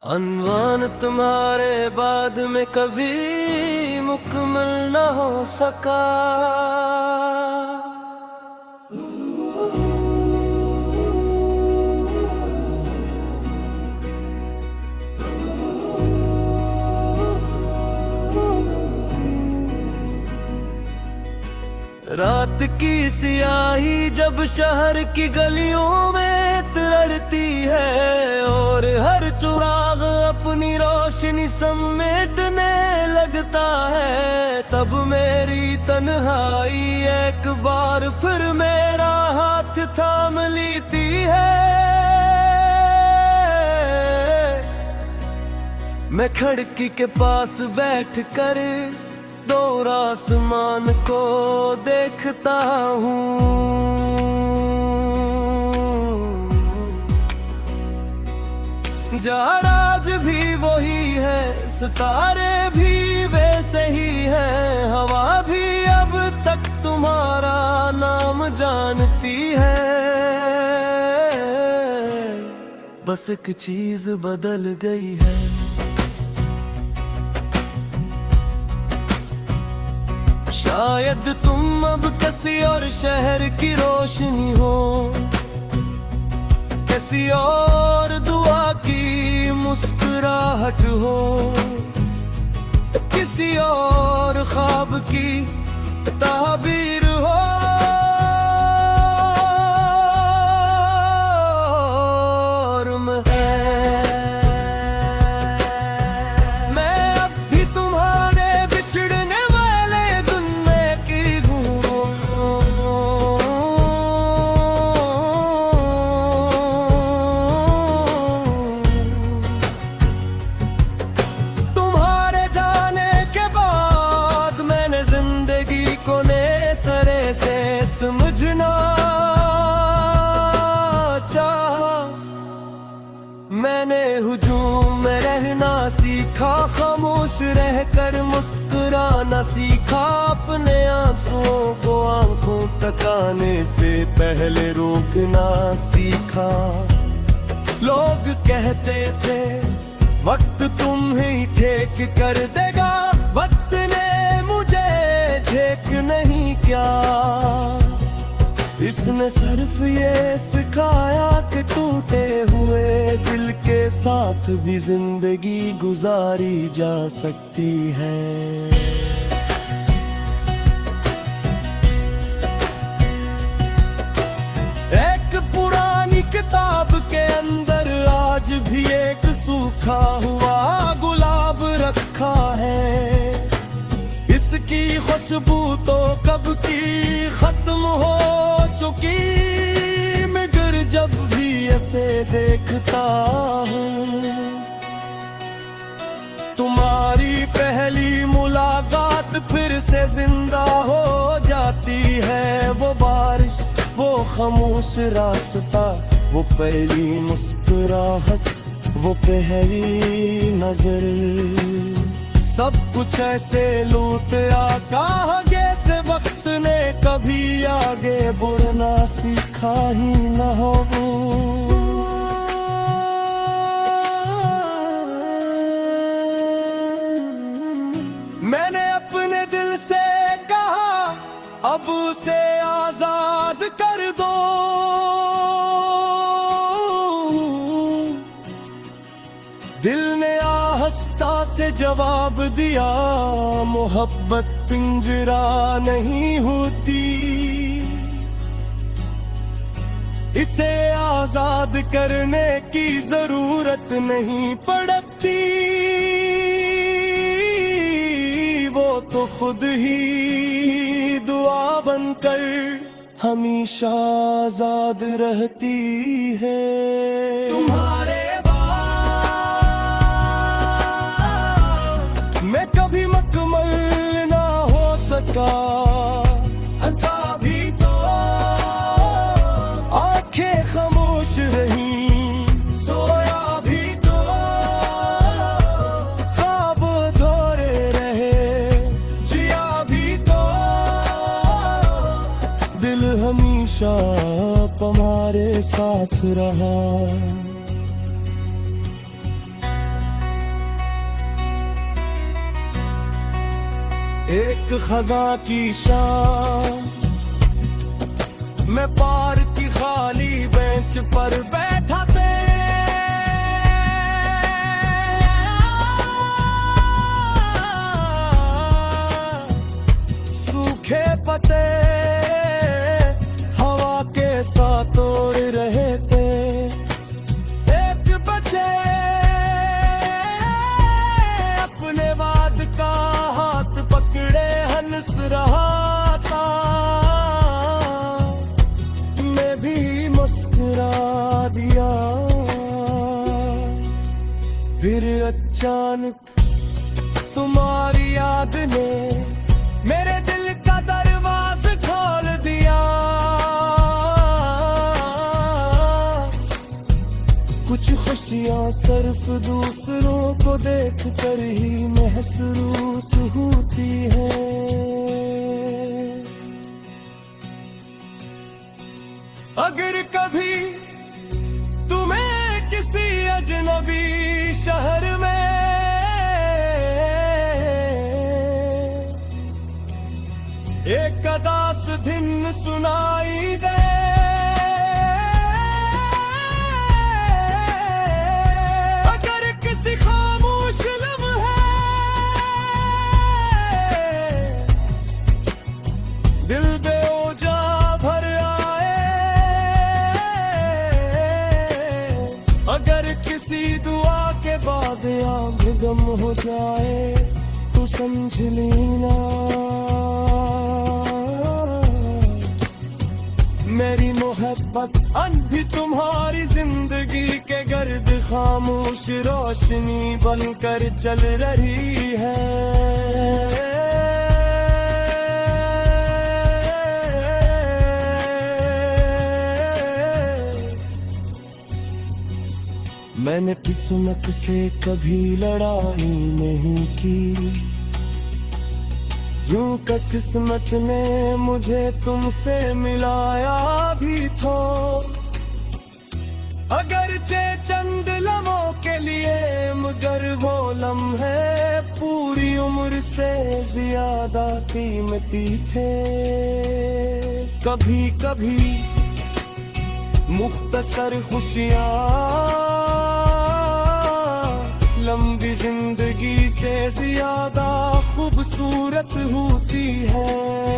अनवान तुम्हारे बाद में कभी मुकम्मल न हो सका। रात की सियाही जब शहर की गलियों में तरती है और हर चुराग अपनी रोशनी समेटने लगता है, तब मेरी तन्हाई एक बार फिर मेरा हाथ थाम लेती है। मैं खिड़की के पास बैठकर दूर आसमान को देखता हूँ। जार आज भी वही है, सितारे भी वैसे ही हैं, हवा भी अब तक तुम्हारा नाम जानती है। बस एक चीज बदल गई है, शायद तुम अब किसी और शहर की रोशनी हो, किसी और दुआ की मुस्कुराहट हो, किसी और ख्वाब की ताबीर हो। और मैं अब भी तुम्हारे बिछड़ने वाले दिन में की हूँ। तुम्हारे जाने के बाद मैंने जिंदगी को नए सिरे से समझना चाहा। मैंने हुजूम में रहना सीखा, खामोश रहकर मुस्कुराना सीखा, अपने आंसुओं को आंखों तक आने से पहले रोकना सीखा। लोग कहते थे वक्त तुम्हें ठेक कर देगा, वक्त ने मुझे झेक नहीं क्या। इसने सिर्फ ये सिखाया कि टूटे हुए दिल के साथ भी जिंदगी गुजारी जा सकती है। एक पुरानी किताब के अंदर आज भी एक सूखा हुआ गुलाब रखा है। इसकी खुशबू तो कब की खत्म हो चुकी, मगर जब भी इसे देखता हूँ, तुम्हारी पहली मुलाकात फिर से जिंदा हो जाती है। वो बारिश, वो खामोश रास्ता, वो पहली मुस्कुराहट, वो पहली नजर, सब कुछ ऐसे लूट आका जैसे वक्त ने कभी आगे बढ़ना सीखा ही न हो। मैंने अपने दिल से कहा अब उसे आजाद कर दो। दिल ने आहिस्ता से जवाब दिया, मोहब्बत पिंजरा नहीं होती, इसे आजाद करने की जरूरत नहीं पड़ती। वो तो खुद ही दुआ बनकर हमेशा आजाद रहती है। तुम्हारे मैं कभी मुकम्मल ना हो सका, हंसा भी तो आंखें खामोश रही, सोया भी तो ख्वाब अधूरे रहे, जिया भी तो दिल हमेशा हमारे साथ रहा। एक खजा की शाम मैं पार्क की खाली बेंच पर बैठा थे। सूखे पत्ते हवा के साथ उड़ रहे थे। एक बच्चे अपने वाद का हाथ पकड़े हंस रहा था। मैं भी मुस्कुरा दिया। फिर अचानक तुम्हारी याद ने मेरे दिल का दरवाज़ा खोल दिया। कुछ खुशियाँ सिर्फ दूसरों को देख कर ही महसूस होती है। अगर कभी तुम्हें किसी अजनबी शहर में एक अदास दिन सुनाई दे, अगर किसी खामोश लम्हे दिल बेओजा भर आए, अगर किसी दुआ के बाद आंख गम हो जाए तो समझ लेना मेरी मोहब्बत अन भी तुम्हारी जिंदगी के गर्द खामोश रोशनी बनकर चल रही है। मैंने किस्मत से कभी लड़ाई नहीं की, यूं का किस्मत ने मुझे तुमसे मिलाया भी तो। अगरचे चंद लम्हों के लिए मगर वो लम्हे पूरी उम्र से ज्यादा कीमती थे। कभी कभी मुख्तसर खुशियाँ लंबी जिंदगी से ज्यादा खूबसूरत होती है।